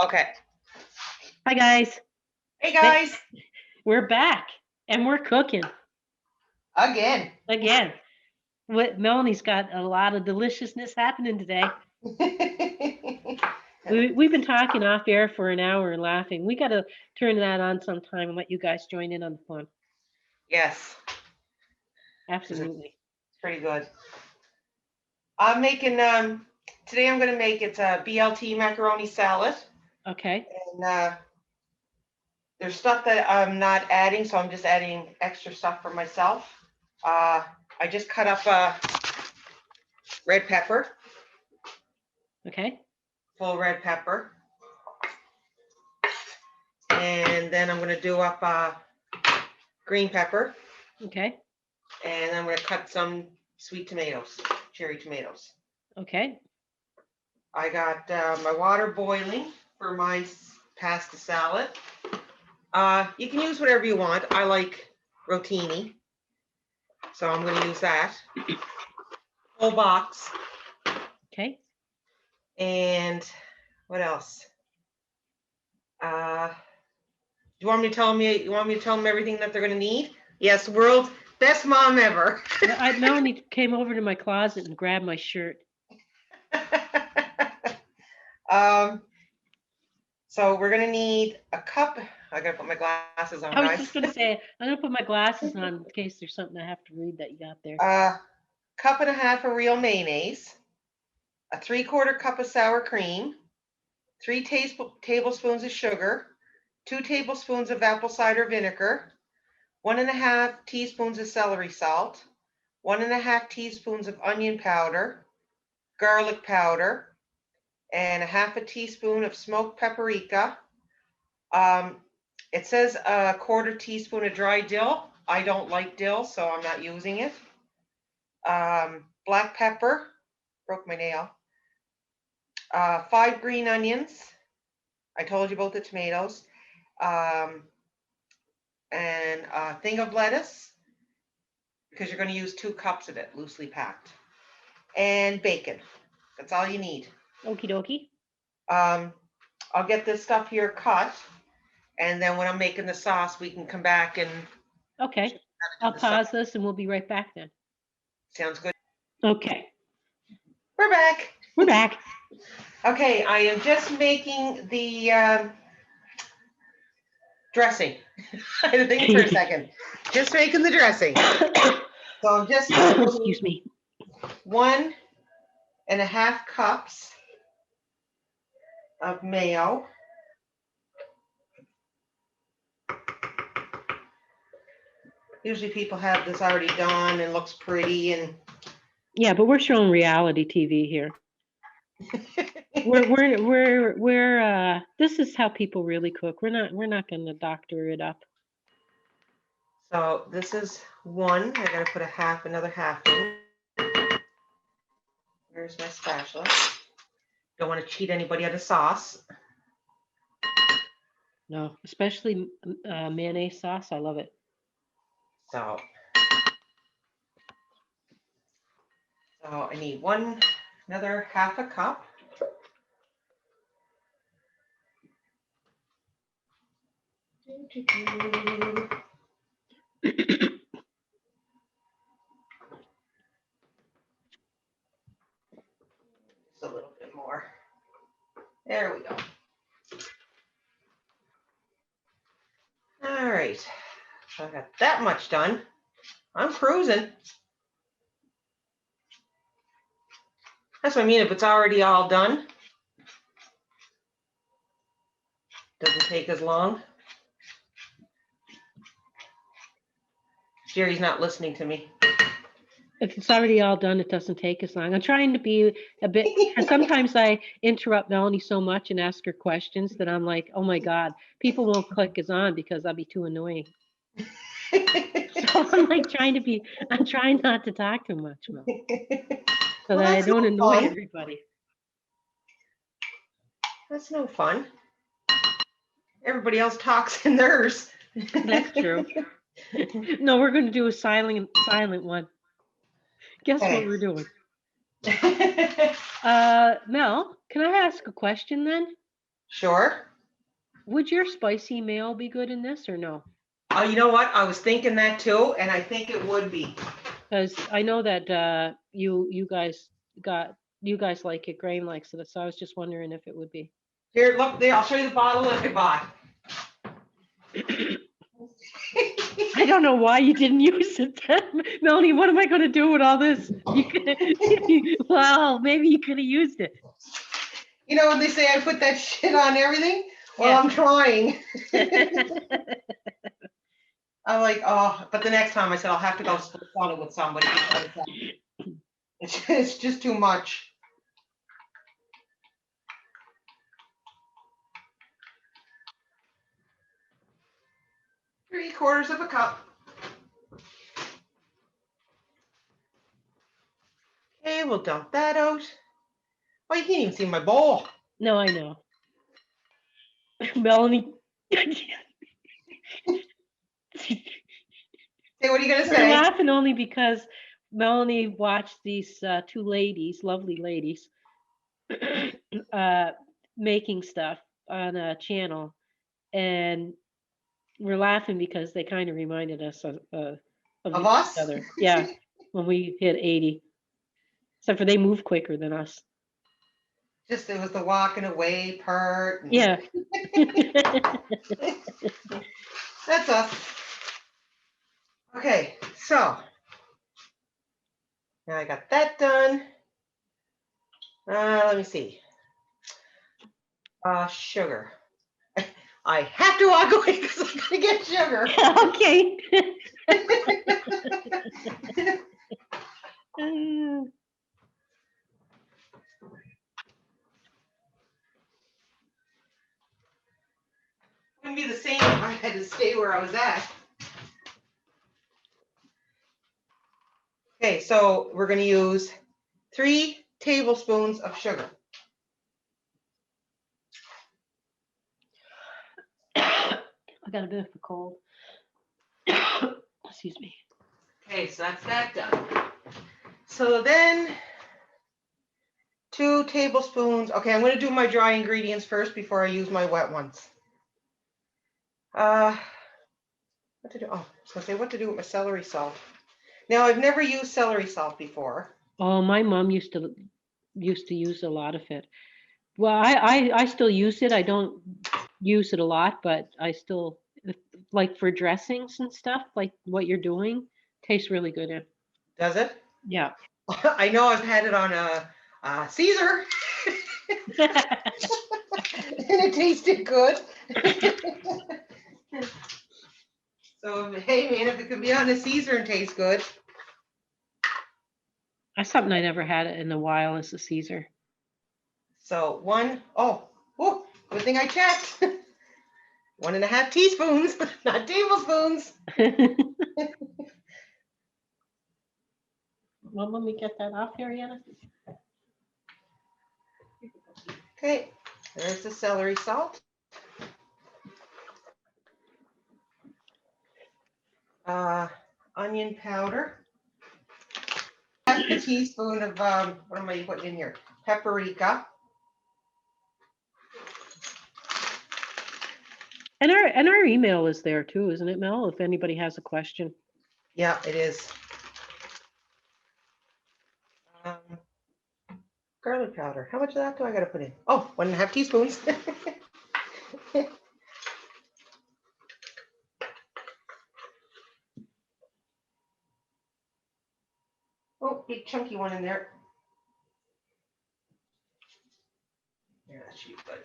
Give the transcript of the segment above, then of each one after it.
Okay. Hi guys. Hey guys. We're back and we're cooking Again. again. Melanie's got a lot of deliciousness happening today. We've been talking off air for an hour and laughing. We got to turn that on sometime and let you guys join in on the fun. Yes. Absolutely. It's pretty good. I'm making today I'm going to make it's a BLT Macaroni Salad. Okay. And there's stuff that I'm not adding, so I'm just adding extra stuff for myself. I just cut up red pepper. Okay. Full red pepper. And then I'm going to do up green pepper. Okay. And I'm going to cut some sweet tomatoes, cherry tomatoes. Okay. I got my water boiling for my pasta salad. You can use whatever you want. I like rotini, so I'm going to use that. Full box. Okay. And what else? You want me to tell them? You want me to tell them everything that they're going to need? Yes, world's best mom ever. Melanie came over to my closet and grabbed my shirt. So we're going to need a cup. I got to put my glasses on, I was guys. just going to say, I'm going to put my glasses on in case there's something I have to read that you got there. Cup and a half of real mayonnaise, a 3/4 cup of sour cream, 3 tablespoons of sugar, 2 tablespoons of apple cider vinegar, 1.5 teaspoons of celery salt, 1.5 teaspoons of onion powder, garlic powder, and 1/2 teaspoon of smoked paprika. It says a 1/4 teaspoon of dry dill. I don't like dill, so I'm not using it. Black pepper, broke my nail. 5 green onions. I told you about the tomatoes. And a thing of lettuce, because you're going to use 2 cups of it, loosely packed. And bacon. That's all you need. Okie dokie. I'll get this stuff here cut, and then when I'm making the sauce, we can come back and. Okay. I'll pause this and we'll be right back then. Sounds good. Okay. We're back. We're back. Okay, I am just making the dressing. I had to think for a second. Just making the dressing. So I'm just excuse me. 1.5 cups of mayo. Usually people have this already done and looks pretty and. Yeah, but we're showing reality TV here. we're this is how people really cook. We're not going to doctor it up. So this is 1. I got to put another half in. Where's my spatula? Don't want to cheat anybody out of sauce. No, especially mayonnaise sauce. I love it. So I need another 1/2 cup. Just a little bit more. There we go. All right. So I got that much done. I'm cruising. That's what I mean. If it's already all done, doesn't take as long. Jerry's not listening to me. If it's already all done, it doesn't take as long. I'm trying to be a bit, and sometimes I interrupt Melanie so much and ask her questions that I'm like, oh my God, people won't click us on because I'll be too annoying. So I'm like I'm trying not to talk too much, Mel, so that I don't annoy everybody. That's no fun. Everybody else talks in theirs. That's true. No, we're going to do a silent one. Guess what we're doing? Mel, can I ask a question then? Sure. Would your spicy mayo be good in this or no? Oh, you know what? I was thinking that too, and I think it would be. Because I know that you guys like it, Graham likes it, so I was just wondering if it would be. Here, look there. I'll show you the bottle that I bought. I don't know why you didn't use it then. Melanie, what am I going to do with all this? Well, maybe you could have used it. You know when they say I put that shit on everything? Well, Yeah. I'm trying. I'm like, oh, but the next time I said I'll have to go split on it with somebody because it's just too much. Three-quarters of a cup. Okay, we'll dump that out. Oh, you can't even see my bowl. No, I know. Melanie. Hey, what are you gonna We're say? laughing only because Melanie watched these two ladies, lovely ladies, making stuff on a channel, and we're laughing because they kind of reminded us of Of each us? other. Yeah, when we hit 80, except for they move quicker than us. Just it was the walking away part. Yeah. That's us. Okay, so now I got that done. Let me see. Sugar. I have to walk away because I'm gonna get sugar. Okay. Wouldn't be the same if I had to stay where I was at. Okay, so we're gonna use 3 tablespoons of sugar. I got a bit of a cold. Excuse me. Okay, so that's that done. So then 2 tablespoons. Okay, I'm going to do my dry ingredients first before I use my wet ones. What to do? Oh, I was going to say what to do with my celery salt. Now, I've never used celery salt before. Oh, my mom used to use a lot of it. Well, I still use it. I don't use it a lot, but I still like for dressings and stuff, like what you're doing, tastes really good in. Does it? Yeah. I know I've had it on a Caesar. And it tasted good. So, hey, man, if it could be on a Caesar and taste good. That's something I never had it in a while is the Caesar. So good thing I checked. 1.5 teaspoons, not tablespoons. Well, let me get that off here, Anna. Okay, there's the celery salt. Onion powder. Half a teaspoon of what am I putting in here? Paprika. And our email is there too, isn't it, Mel? If anybody has a question. Yeah, it is. Garlic powder. How much of that do I got to put in? Oh, 1.5 teaspoons. Oh, big chunky one in there. Yeah, that should be good.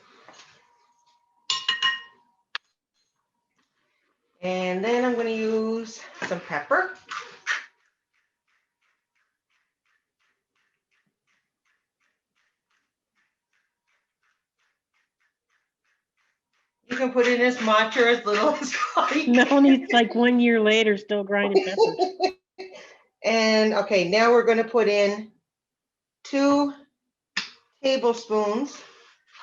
And then I'm going to use some pepper. You can put in as much or as little as you like. Melanie's like 1 year later still grinding peppers. And okay, now we're going to put in 2 tablespoons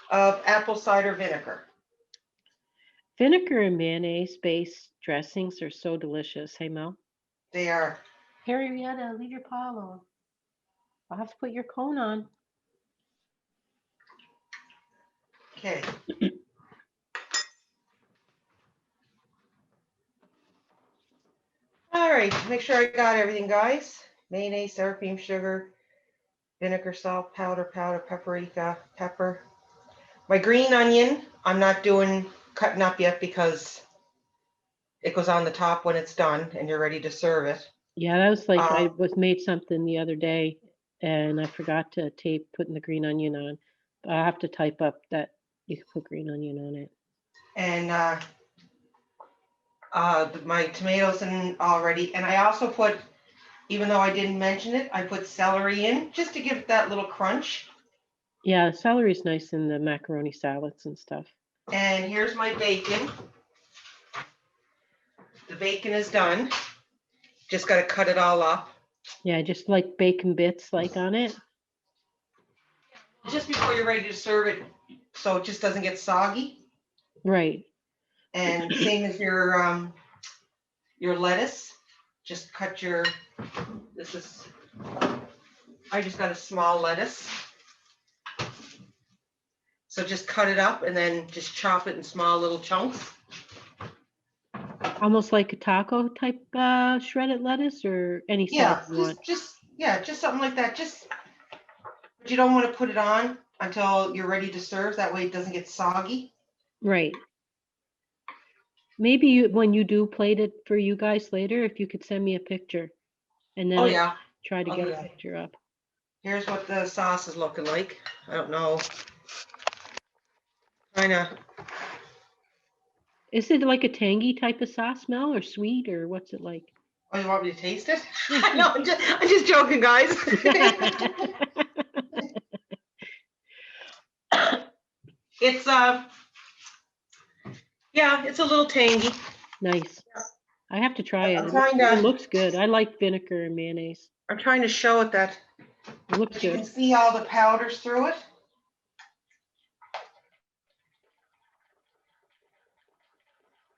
of apple cider vinegar. Vinegar and mayonnaise-based dressings are so delicious. Hey, Mel? They are. Henrietta, leave your paw alone. I'll have to put your cone on. Okay. right, make sure I got everything, guys. Mayonnaise, sour cream, sugar, vinegar, salt, powder, paprika, pepper. My green onion, I'm not doing cutting up yet because it goes on the top when it's done and you're ready to serve it. Yeah, that was like I Um, was made something the other day and I forgot to tape putting the green onion on. I have to type up that you can put green onion on it. and my tomatoes in already. And I also put, even though I didn't mention it, I put celery in just to give it that little crunch. Yeah, celery's nice in the macaroni salads and stuff. And here's my bacon. The bacon is done. Just got to cut it all up. Yeah, just like bacon bits like on it. Just before you're ready to serve it, so it just doesn't get soggy. Right. And same as your lettuce. Just cut your, I just got a small lettuce. So just cut it up and then just chop it in small little chunks. Almost like a taco type shredded lettuce or any size you want. just something like that. But you don't want to put it on until you're ready to serve. That way it doesn't get soggy. Right. Maybe when you do plate it for you guys later, if you could send me a picture and then I can try to get a picture up. Here's what the sauce is looking like. I don't know. Is it like a tangy type of sauce smell or sweet or what's it like? Oh, you want me to taste it? No, I'm just joking, guys. It's it's a little tangy. Nice. I have to try it. It looks good. I like vinegar and mayonnaise. I'm trying to show it that it looks good. You can see all the powders through it.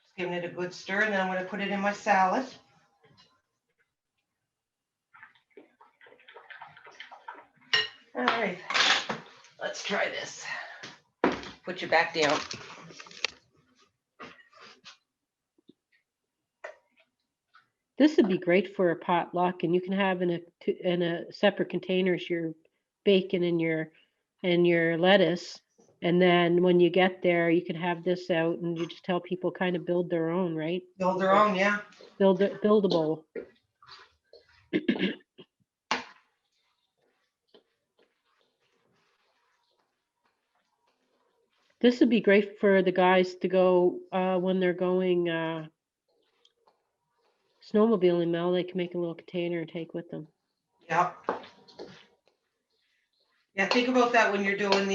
Just giving it a good stir, and then I'm going to put it in my salad. All right, let's try this. Put you back down. This would be great for a potluck, and you can have in a separate containers your bacon and your lettuce, and then when you get there, you can have this out, and you just tell people kind of build their own, right? Build their own, yeah. Build a bowl. This would be great for the guys to go when they're going snowmobiling. Mel, they can make a little container and take with them. Yep. Yeah, think about that when you're doing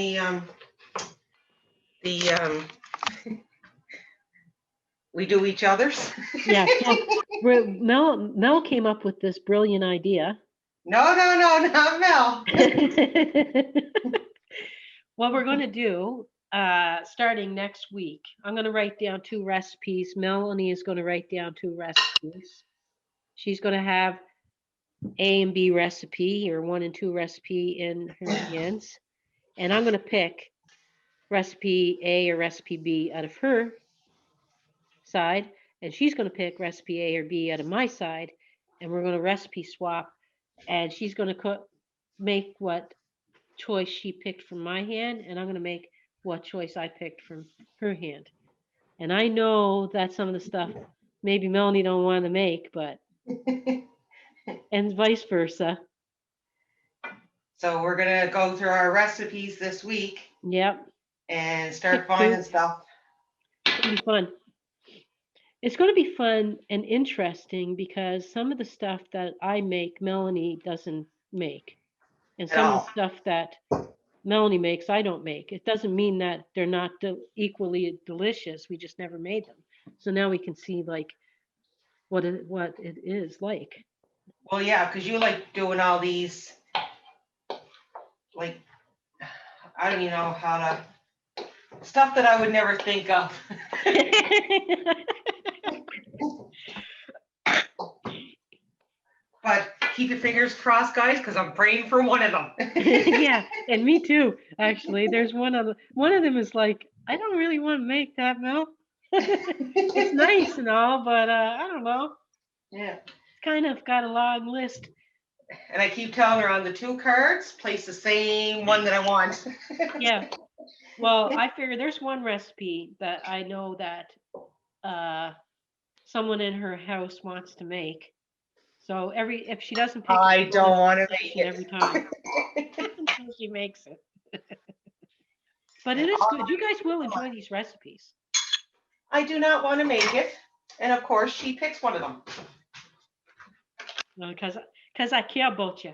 we do each other's. Yeah. So Mel came up with this brilliant idea. No, not Mel. What we're going to do, starting next week, I'm going to write down 2 recipes. Melanie is going to write down 2 recipes. She's going to have A and B recipe, or 1 and 2 recipe in her hands. And I'm going to pick recipe A or recipe B out of her side. And she's going to pick recipe A or B out of my side. And we're going to recipe swap. And she's going to make what choice she picked from my hand, and I'm going to make what choice I picked from her hand. And I know that some of the stuff maybe Melanie don't want to make, but and vice versa. So we're going to go through our recipes this week. Yep. And start finding stuff. It's going to be fun. It's going to be fun and interesting because some of the stuff that I make, Melanie doesn't make. And some of the stuff that Melanie makes, I don't make. It doesn't mean that they're not equally delicious. We just never made them. So now we can see like what it is like. Well, yeah, because you like doing all these, like, I don't even know how to, stuff that I would never think of. But keep your fingers crossed, guys, because I'm praying for one of them. Yeah, and me too. Actually, there's one of them is like, I don't really want to make that, Mel. It's nice and all, but I don't know. Yeah. kind of got a long list. And I keep telling her on the 2 cards, place the same one that I want. Yeah. Well, I figure there's one recipe that I know that someone in her house wants to make. So if she doesn't pick I it, don't want to make it. every time until she makes it. But it is good. You guys will enjoy these recipes. I do not want to make it. And of course, she picks one of them. Because I care about you.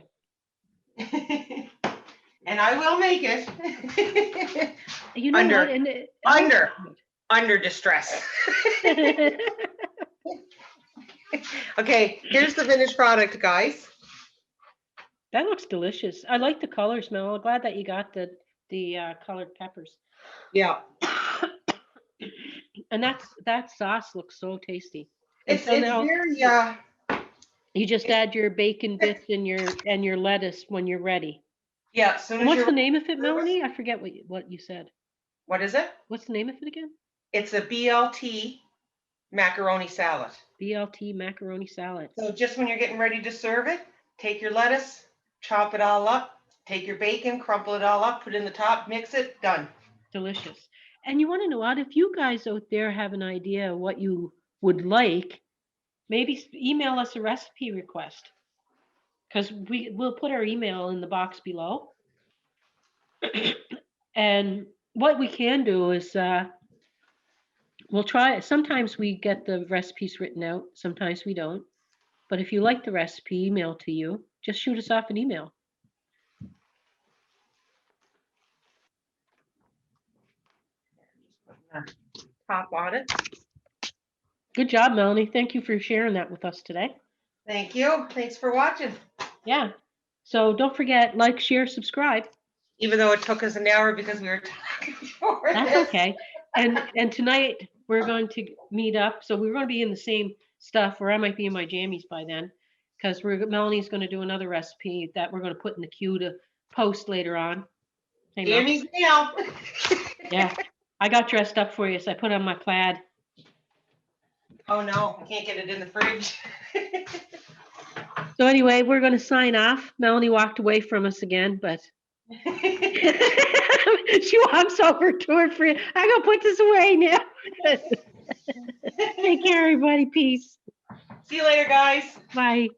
And I will make it. You know Under- what? And under distress. Okay, here's the finished product, guys. That looks delicious. I like the colors, Mel. I'm glad that you got the colored peppers. Yeah. And that sauce looks so tasty. It's so now very you just add your bacon bits and your lettuce when you're ready. yeah. Soon And as what's the you're name of it, Melanie? I forget what you said. What is it? What's the name of it again? It's a BLT Macaroni Salad. BLT Macaroni Salad. So just when you're getting ready to serve it, take your lettuce, chop it all up, take your bacon, crumple it all up, put it in the top, mix it, done. Delicious. And you want to know what? If you guys out there have an idea of what you would like, maybe email us a recipe request, because we'll put our email in the box below. And what we can do is we'll try it. Sometimes we get the recipes written out, sometimes we don't. But if you like the recipe emailed to you, just shoot us off an email. Top on it. Good job, Melanie. Thank you for sharing that with us today. Thank you. Thanks for watching. Yeah. So don't forget, like, share, subscribe. Even though it took us an hour because we were talking before That's this. okay. And tonight we're going to meet up. So we're going to be in the same stuff, or I might be in my jammies by then, because Melanie's going to do another recipe that we're going to put in the queue to post later on. Hey, Mel. Jammies now. Yeah. I got dressed up for you, so I put on my plaid. Oh no, I can't get it in the fridge. So anyway, we're going to sign off. Melanie walked away from us again, but she wants over to her friend. I'm going to put this away now. Take care, everybody. Peace. See you later, guys. Bye.